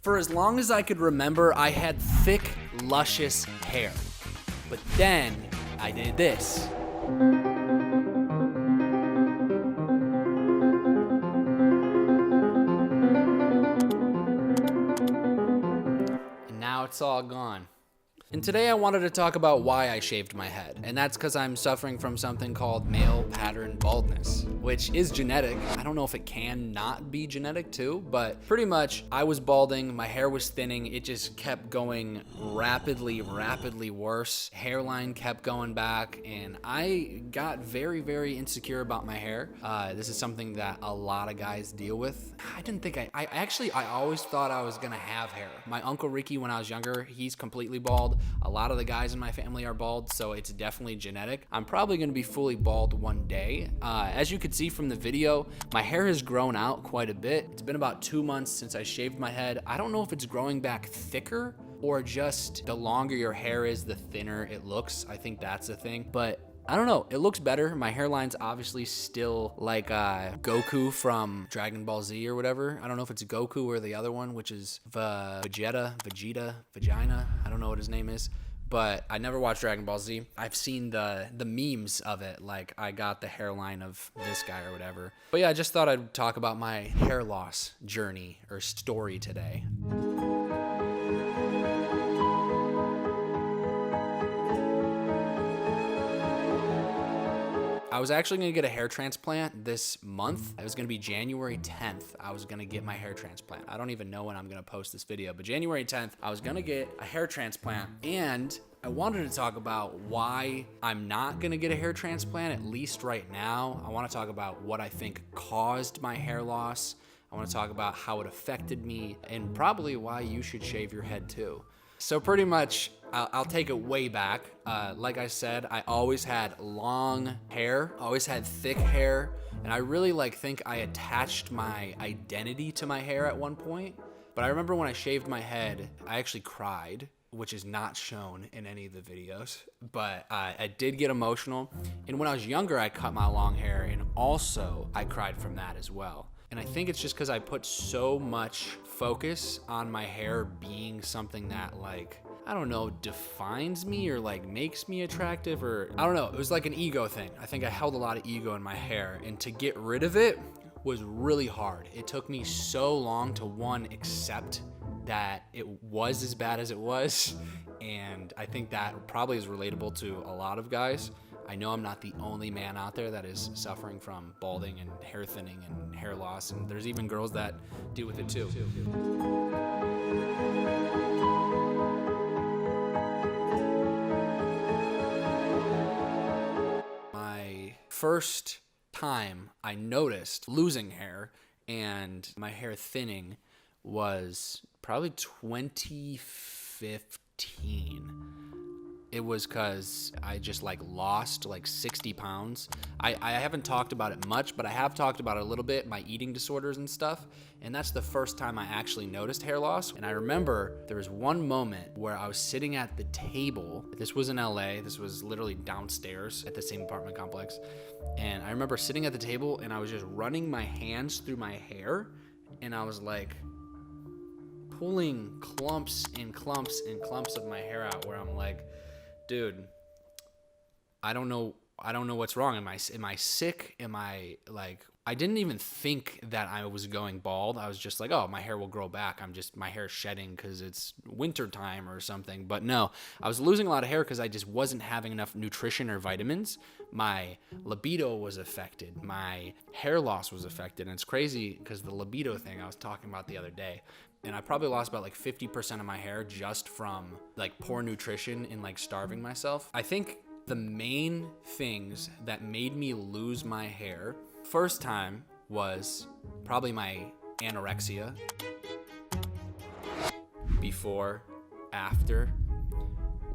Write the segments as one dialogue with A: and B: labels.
A: For as long as I could remember, I had thick, luscious hair. But then I did this. And now it's all gone. And today I wanted to talk about why I shaved my head, and that's because I'm suffering from something called male pattern baldness, which is genetic. I don't know if it can not be genetic too, but pretty much I was balding, my hair was thinning, it just kept going rapidly worse. Hairline kept going back, and I got very insecure about my hair. This is something that a lot of guys deal with. I didn't think I always thought I was gonna have hair. My Uncle Ricky, when I was younger, he's completely bald. A lot of the guys in my family are bald, so it's definitely genetic. I'm probably gonna be fully bald one day. As you could see from the video, my hair has grown out quite a bit. It's been about 2 months since I shaved my head. I don't know if it's growing back thicker or just the longer your hair is, the thinner it looks. I think that's the thing, but I don't know, it looks better. My hairline's obviously still like Goku from Dragon Ball Z or whatever. I don't know if it's Goku or the other one, which is Vegeta, I don't know what his name is. But I never watched Dragon Ball Z. I've seen the memes of it, like I got the hairline of this guy or whatever. But yeah, I just thought I'd talk about my hair loss journey or story today. I was actually gonna get a hair transplant this month. It was gonna be January 10th. I was gonna get my hair transplant. I don't even know when I'm gonna post this video, but January 10th, I was gonna get a hair transplant, and I wanted to talk about why I'm not gonna get a hair transplant, at least right now. I wanna talk about what I think caused my hair loss. I wanna talk about how it affected me, and probably why you should shave your head too. So pretty much, I'll take it way back. Like I said, I always had long hair, always had thick hair, and I really think I attached my identity to my hair at one point. But I remember when I shaved my head, I actually cried, which is not shown in any of the videos, but I did get emotional. And when I was younger, I cut my long hair, and also I cried from that as well. And I think it's just because I put so much focus on my hair being something that I don't know, defines me or makes me attractive, or I don't know. It was like an ego thing. I think I held a lot of ego in my hair, and to get rid of it was really hard. It took me so long to accept that it was as bad as it was. And I think that probably is relatable to a lot of guys. I know I'm not the only man out there that is suffering from balding and hair thinning and hair loss, and there's even girls that deal with it too. My first time I noticed losing hair and my hair thinning was probably 2015. It was because I just lost 60 pounds. I haven't talked about it much, but I have talked about it a little bit, my eating disorders and stuff. And that's the first time I actually noticed hair loss. And I remember there was one moment where I was sitting at the table. This was in LA. This was literally downstairs at the same apartment complex. And I remember sitting at the table and I was just running my hands through my hair. And I was pulling clumps and clumps and clumps of my hair out, where I'm dude, I don't know what's wrong. Am I sick? Am I I didn't even think that I was going bald. I was just oh, my hair will grow back. My hair's shedding because it's winter time or something. But no, I was losing a lot of hair because I just wasn't having enough nutrition or vitamins. My libido was affected. My hair loss was affected. And it's crazy because the libido thing I was talking about the other day, and I probably lost about 50% of my hair just from poor nutrition and starving myself. I think the main things that made me lose my hair, first time, was probably my anorexia. Before, after,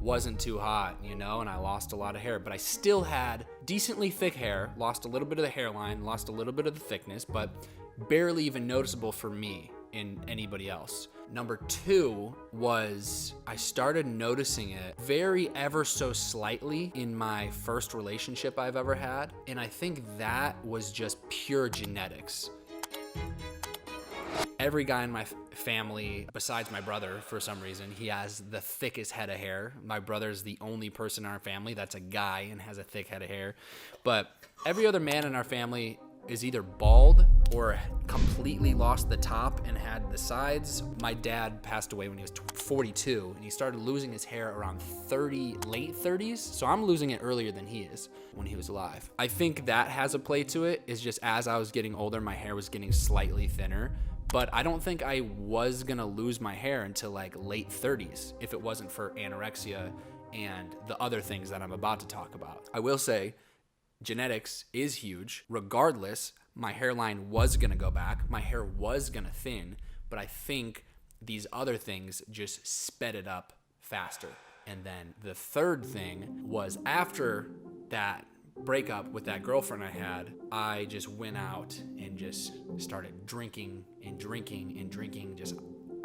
A: wasn't too hot, and I lost a lot of hair, but I still had decently thick hair, lost a little bit of the hairline, lost a little bit of the thickness, but barely even noticeable for me in anybody else. Number two was I started noticing it very ever so slightly in my first relationship I've ever had. And I think that was just pure genetics. Every guy in my family, besides my brother, for some reason, he has the thickest head of hair. My brother's the only person in our family that's a guy and has a thick head of hair. But every other man in our family is either bald or completely lost the top and had the sides. My dad passed away when he was 42, and he started losing his hair around late 30s. So I'm losing it earlier than he is when he was alive. I think that has a play to it. Is just as I was getting older, my hair was getting slightly thinner. But I don't think I was gonna lose my hair until like late 30s if it wasn't for anorexia and the other things that I'm about to talk about. I will say, genetics is huge. Regardless, my hairline was gonna go back. My hair was gonna thin, but I think these other things just sped it up faster. And then the third thing was after that breakup with that girlfriend I had, I just went out and just started drinking and drinking and drinking.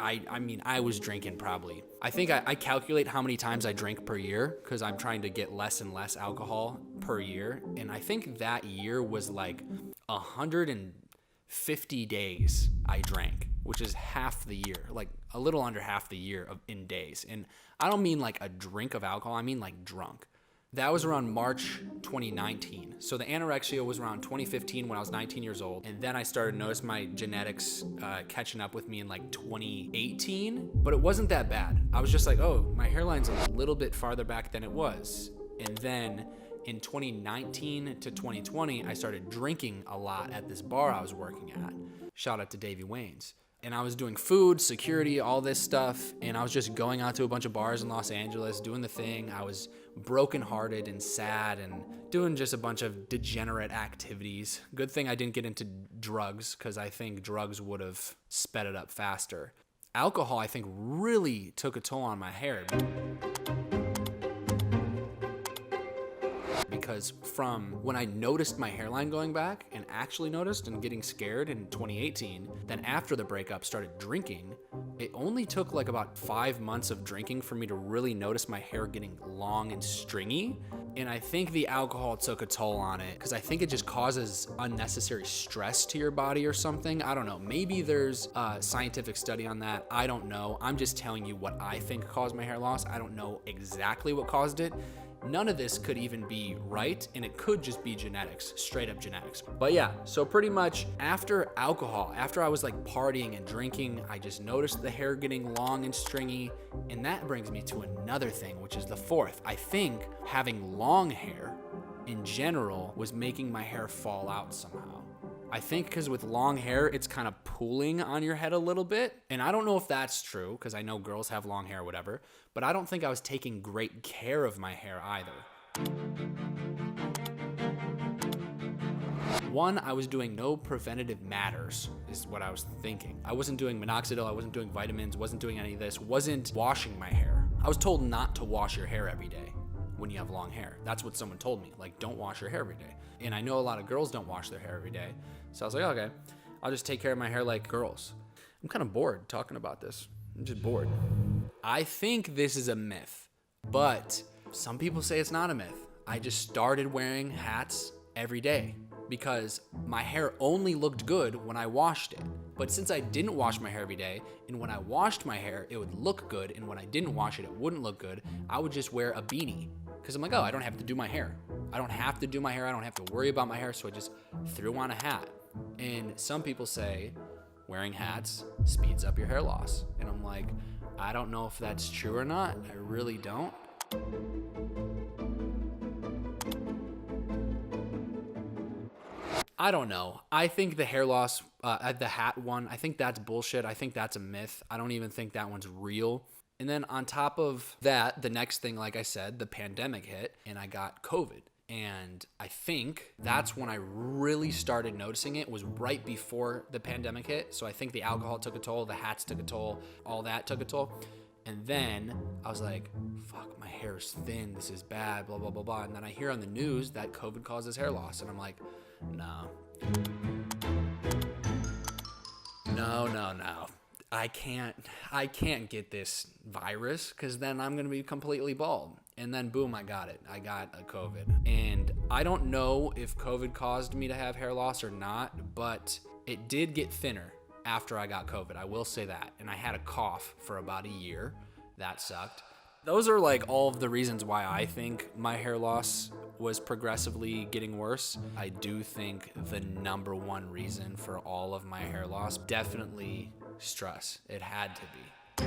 A: I was drinking probably. I think I calculate how many times I drink per year because I'm trying to get less and less alcohol per year. And I think that year was like 150 days I drank, which is half the year, like a little under half the year in days. And I don't mean like a drink of alcohol, I mean like drunk. That was around March 2019. So the anorexia was around 2015 when I was 19 years old. And then I started to notice my genetics catching up with me in like 2018. But it wasn't that bad. I was just like, oh, my hairline's a little bit farther back than it was. And then in 2019 to 2020, I started drinking a lot at this bar I was working at. Shout out to Davey Wayne's. And I was doing food, security, all this stuff. And I was just going out to a bunch of bars in Los Angeles, doing the thing. I was brokenhearted and sad and doing just a bunch of degenerate activities. Good thing I didn't get into drugs because I think drugs would have sped it up faster. Alcohol, I think, really took a toll on my hair. Because from when I noticed my hairline going back and actually noticed and getting scared in 2018, then after the breakup started drinking, it only took like about 5 months of drinking for me to really notice my hair getting long and stringy. And I think the alcohol took a toll on it because I think it just causes unnecessary stress to your body or something. I don't know. Maybe there's a scientific study on that. I don't know. I'm just telling you what I think caused my hair loss. I don't know exactly what caused it. None of this could even be right, and it could just be genetics, straight up genetics. But yeah, so pretty much after alcohol, after I was like partying and drinking, I just noticed the hair getting long and stringy. And that brings me to another thing, which is the fourth. I think having long hair in general was making my hair fall out somehow. I think because with long hair, it's kind of pooling on your head a little bit. And I don't know if that's true because I know girls have long hair or whatever, but I don't think I was taking great care of my hair either. One, I was doing no preventative matters is what I was thinking. I wasn't doing minoxidil, I wasn't doing vitamins, wasn't doing any of this, wasn't washing my hair. I was told not to wash your hair every day when you have long hair. That's what someone told me, like don't wash your hair every day. And I know a lot of girls don't wash their hair every day. So I was like, okay, I'll just take care of my hair like girls. I'm kind of bored talking about this. I'm just bored. I think this is a myth, but some people say it's not a myth. I just started wearing hats every day because my hair only looked good when I washed it. But since I didn't wash my hair every day, and when I washed my hair, it would look good, and when I didn't wash it, it wouldn't look good, I would just wear a beanie. Because I'm like, oh, I don't have to do my hair. I don't have to do my hair. I don't have to worry about my hair. So I just threw on a hat. And some people say wearing hats speeds up your hair loss. And I'm like, I don't know if that's true or not. I really don't. I don't know. I think the hair loss, the hat one, I think that's bullshit. I think that's a myth. I don't even think that one's real. And then on top of that, the next thing, like I said, the pandemic hit and I got COVID. And I think that's when I really started noticing it was right before the pandemic hit. So I think the alcohol took a toll, the hats took a toll, all that took a toll. And then I was like, fuck, my hair is thin. This is bad, blah, blah, blah, blah. And then I hear on the news that COVID causes hair loss. And I'm like, no. I can't get this virus because then I'm going to be completely bald. And then boom, I got it. I got a COVID. And I don't know if COVID caused me to have hair loss or not, but it did get thinner. after I got COVID. I will say that. And I had a cough for about a year. That sucked. Those are like all of the reasons why I think my hair loss was progressively getting worse. I do think the number one reason for all of my hair loss, definitely stress. It had to be.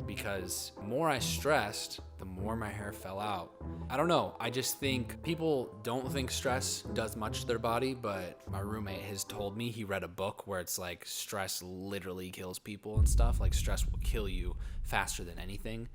A: Because the more I stressed, the more my hair fell out. I don't know. I just think people don't think stress does much to their body, but my roommate has told me, he read a book where it's like stress literally kills people and stuff. Like stress will kill you faster than anything.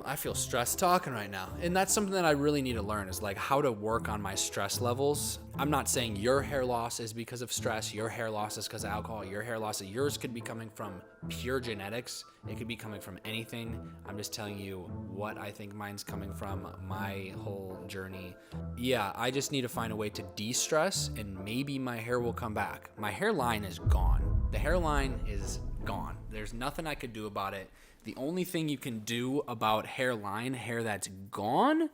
A: I feel stressed talking right now. And that's something that I really need to learn, is like how to work on my stress levels. I'm not saying your hair loss is because of stress, your hair loss is because of alcohol, your hair loss, yours could be coming from pure genetics. It could be coming from anything. I'm just telling you what I think mine's coming from, my whole journey. Yeah, I just need to find a way to de-stress and maybe my hair will come back. My hairline is gone. The hairline is gone. There's nothing I could do about it. The only thing you can do about hairline, hair that's gone,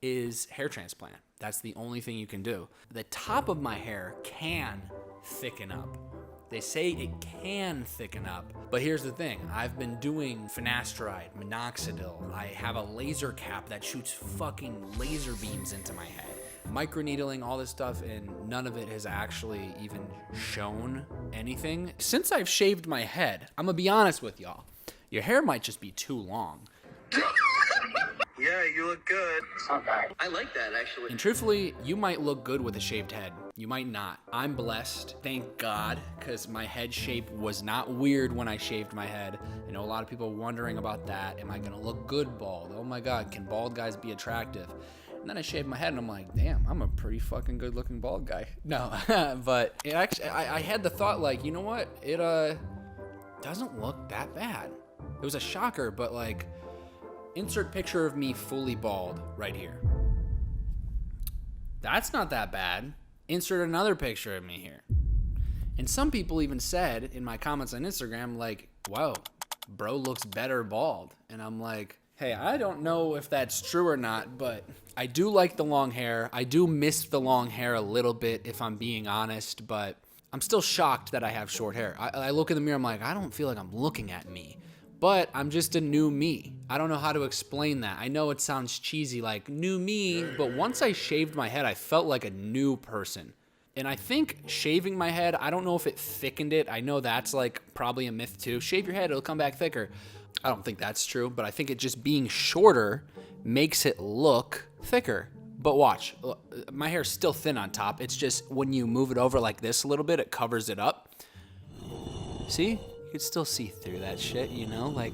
A: is hair transplant. That's the only thing you can do. The top of my hair can thicken up. They say it can thicken up, but here's the thing. I've been doing finasteride, minoxidil. I have a laser cap that shoots fucking laser beams into my head. Microneedling, all this stuff, and none of it has actually even shown anything. Since I've shaved my head, I'm gonna be honest with y'all. Your hair might just be too long.
B: Yeah, you look good. Okay. I like that, actually.
A: And truthfully, you might look good with a shaved head. You might not. I'm blessed, thank God, because my head shape was not weird when I shaved my head. I know a lot of people wondering about that. Am I gonna look good bald? Oh my God, can bald guys be attractive? And then I shaved my head and I'm like, damn, I'm a pretty fucking good looking bald guy. No, but it actually, I had the thought like, you know what? It doesn't look that bad. It was a shocker, but like, insert picture of me fully bald right here. That's not that bad. Insert another picture of me here. And some people even said in my comments on Instagram, like, wow, bro looks better bald. And I'm like, hey, I don't know if that's true or not, but I do like the long hair. I do miss the long hair a little bit, if I'm being honest, but I'm still shocked that I have short hair. I look in the mirror, I'm like, I don't feel like I'm looking at me. But I'm just a new me. I don't know how to explain that. I know it sounds cheesy, like new me, but once I shaved my head, I felt like a new person. And I think shaving my head, I don't know if it thickened it. I know that's like probably a myth too. Shave your head, it'll come back thicker. I don't think that's true, but I think it just being shorter makes it look thicker. But watch, my hair's still thin on top. It's just when you move it over like this a little bit, it covers it up. See? You could still see through that shit, you know? Like,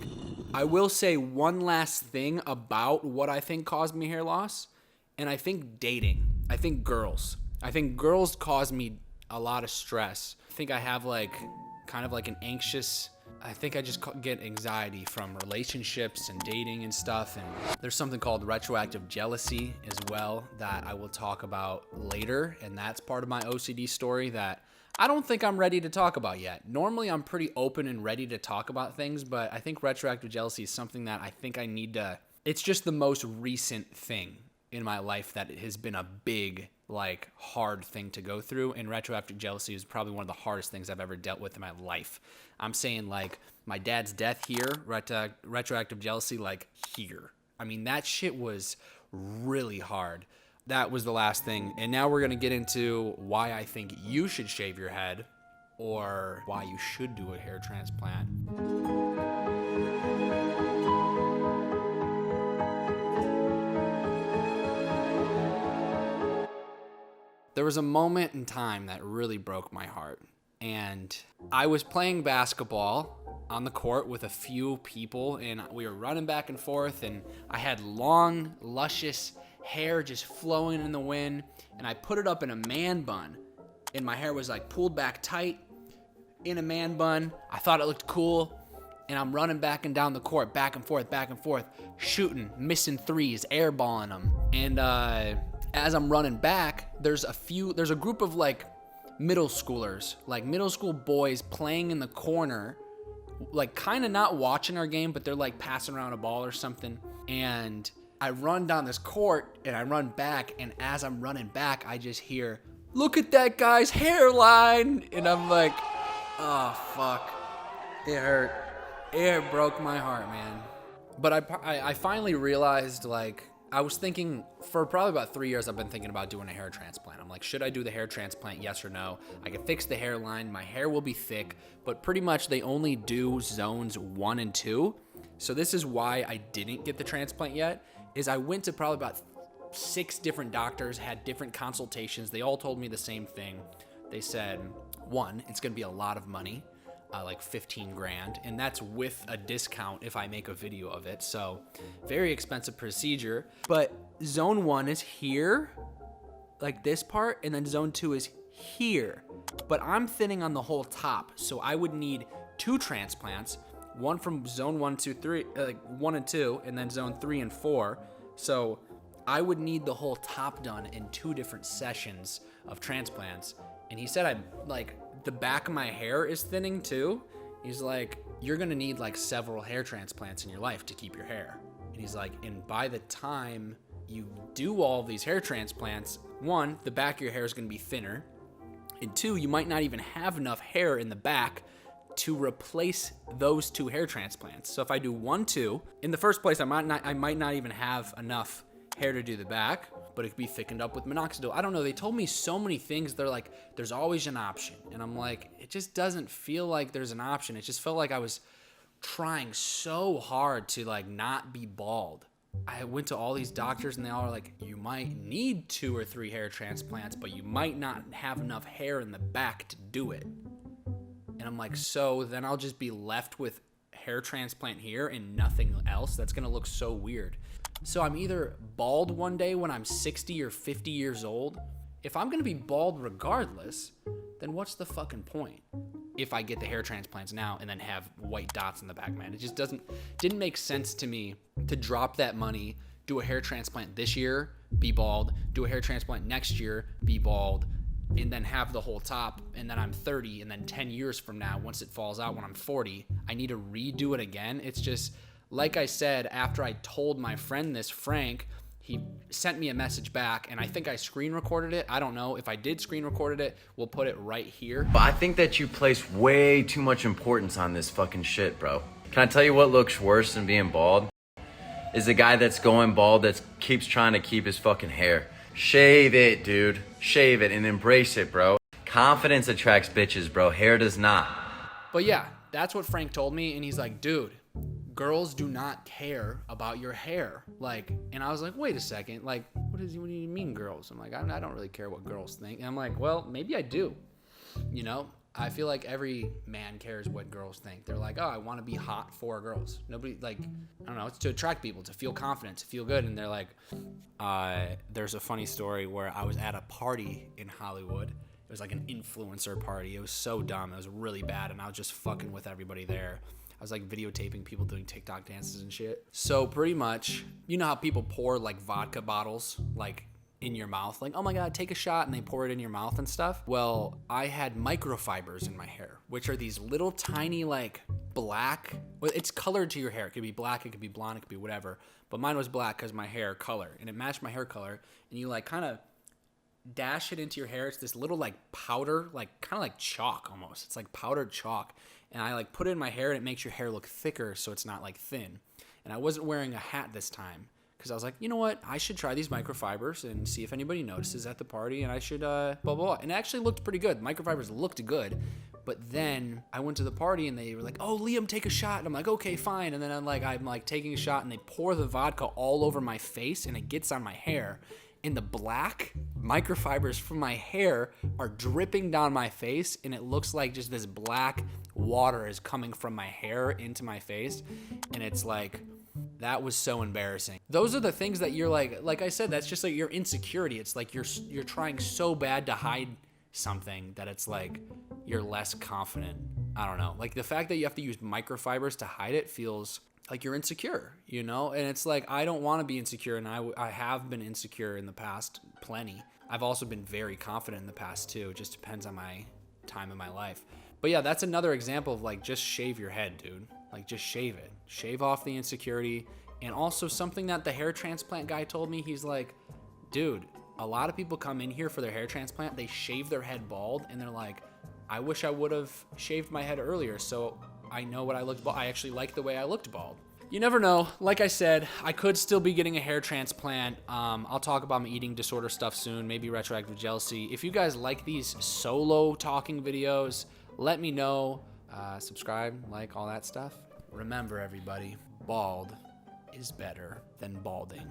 A: I will say one last thing about what I think caused me hair loss, and I think dating. I think girls cause me a lot of stress. I think I have like, kind of like an anxious, I think I just get anxiety from relationships and dating and stuff. And there's something called retroactive jealousy as well that I will talk about later. And that's part of my OCD story that I don't think I'm ready to talk about yet. Normally, I'm pretty open and ready to talk about things, but I think retroactive jealousy is something that I think I need to... It's just the most recent thing in my life that it has been a big, like, hard thing to go through, and retroactive jealousy is probably one of the hardest things I've ever dealt with in my life. I'm saying, like, my dad's death here, retroactive jealousy, like, here. I mean, that shit was really hard. That was the last thing. And now we're going to get into why I think you should shave your head or why you should do a hair transplant. There was a moment in time that really broke my heart. And I was playing basketball on the court with a few people and we were running back and forth and I had long, luscious hair just flowing in the wind, and I put it up in a man bun, and my hair was like pulled back tight in a man bun. I thought it looked cool, and I'm running back and down the court, back and forth, shooting, missing threes, airballing them. And as I'm running back, there's a group of like middle schoolers, like middle school boys playing in the corner, like kind of not watching our game, but they're like passing around a ball or something. And I run down this court and I run back, and as I'm running back, I just hear look at that guy's hairline. And I'm like, oh, fuck. It hurt. It broke my heart, man. But I finally realized, like, I was thinking for probably about 3 years, I've been thinking about doing a hair transplant. I'm like, should I do the hair transplant? Yes or no? I can fix the hairline. My hair will be thick, but pretty much they only do zones 1 and 2. So this is why I didn't get the transplant yet, is I went to probably about 6 different doctors, had different consultations. They all told me the same thing. They said, 1, it's going to be a lot of money. Like 15 grand, and that's with a discount if I make a video of it. So very expensive procedure. But zone 1 is here, like this part, and then zone 2 is here. But I'm thinning on the whole top, so I would need 2 transplants, one from zone 1, 2, 3, like 1 and 2, and then zone 3 and 4. So I would need the whole top done in 2 different sessions of transplants. And he said I'm like, the back of my hair is thinning too. He's like, you're gonna need like several hair transplants in your life to keep your hair. And he's like, and by the time you do all these hair transplants, 1, the back of your hair is gonna be thinner, and 2, you might not even have enough hair in the back to replace those 2 hair transplants. So if I do 1, 2, in the first place, I might not even have enough hair to do the back, but it could be thickened up with minoxidil. I don't know. They told me so many things. They're like, there's always an option. And I'm like, it just doesn't feel like there's an option. It just felt like I was trying so hard to like not be bald. I went to all these doctors and they all are like, you might need 2 or 3 hair transplants, but you might not have enough hair in the back to do it. And I'm like, so then I'll just be left with hair transplant here and nothing else? That's gonna look so weird. So I'm either bald one day when I'm 60 or 50 years old. If I'm gonna be bald regardless, then what's the fucking point? If I get the hair transplants now and then have white dots in the back, man. It just didn't make sense to me to drop that money, do a hair transplant this year, be bald, do a hair transplant next year, be bald, and then have the whole top, and then I'm 30, and then 10 years from now, once it falls out when I'm 40, I need to redo it again. It's just, like I said, after I told my friend this, Frank, he sent me a message back, and I think I screen recorded it. I don't know. If I did screen recorded it, we'll put it right here.
C: But I think that you place way too much importance on this fucking shit, bro. Can I tell you what looks worse than being bald? Is the guy that's going bald that keeps trying to keep his fucking hair. Shave it, dude. Shave it and embrace it, bro. Confidence attracts bitches, bro. Hair does not.
A: But yeah, that's what Frank told me, and he's like, dude, girls do not care about your hair. Like, and I was like, wait a second, like, what do you mean girls? I'm like, I don't really care what girls think. And I'm like, well, maybe I do. You know, I feel like every man cares what girls think. They're like, oh, I want to be hot for girls. Nobody, like, I don't know, it's to attract people, to feel confident, to feel good. And they're like, there's a funny story where I was at a party in Hollywood. It was like an influencer party. It was so dumb. It was really bad. And I was just fucking with everybody there. I was like videotaping people doing TikTok dances and shit. So pretty much, you know how people pour like vodka bottles like in your mouth? Like, oh my God, take a shot, and they pour it in your mouth and stuff. Well, I had microfibers in my hair, which are these little tiny like black, well, it's colored to your hair. It could be black, it could be blonde, it could be whatever. But mine was black because my hair color, and it matched my hair color. And you like kind of dash it into your hair. It's this little like powder, like kind of like chalk almost. It's like powdered chalk. And I like put it in my hair, and it makes your hair look thicker so it's not like thin. And I wasn't wearing a hat this time because I was like, you know what? I should try these microfibers and see if anybody notices at the party, and I should blah, blah, blah. And it actually looked pretty good. Microfibers looked good. But then I went to the party, and they were like, oh, Liam, take a shot. And I'm like, okay, fine. And then I'm like taking a shot, and they pour the vodka all over my face, and it gets on my hair. And the black microfibers from my hair are dripping down my face, and it looks like just this black water is coming from my hair into my face. And it's like, that was so embarrassing. Those are the things that you're like I said, that's just like your insecurity. It's like you're trying so bad to hide something that it's like you're less confident. I don't know. Like the fact that you have to use microfibers to hide it feels like you're insecure, you know? And it's like, I don't want to be insecure, and I have been insecure in the past, plenty. I've also been very confident in the past too. It just depends on my time in my life. But yeah, that's another example of like, just shave your head, dude. Like just shave it. Shave off the insecurity. And also something that the hair transplant guy told me, he's like, dude, A lot of people come in here for their hair transplant, they shave their head bald, and they're like, I wish I would have shaved my head earlier so I know what I looked bald. I actually like the way I looked bald. You never know. Like I said, I could still be getting a hair transplant. I'll talk about my eating disorder stuff soon, maybe retroactive jealousy. If you guys like these solo talking videos, let me know. Subscribe, like, all that stuff. Remember, everybody, bald is better than balding.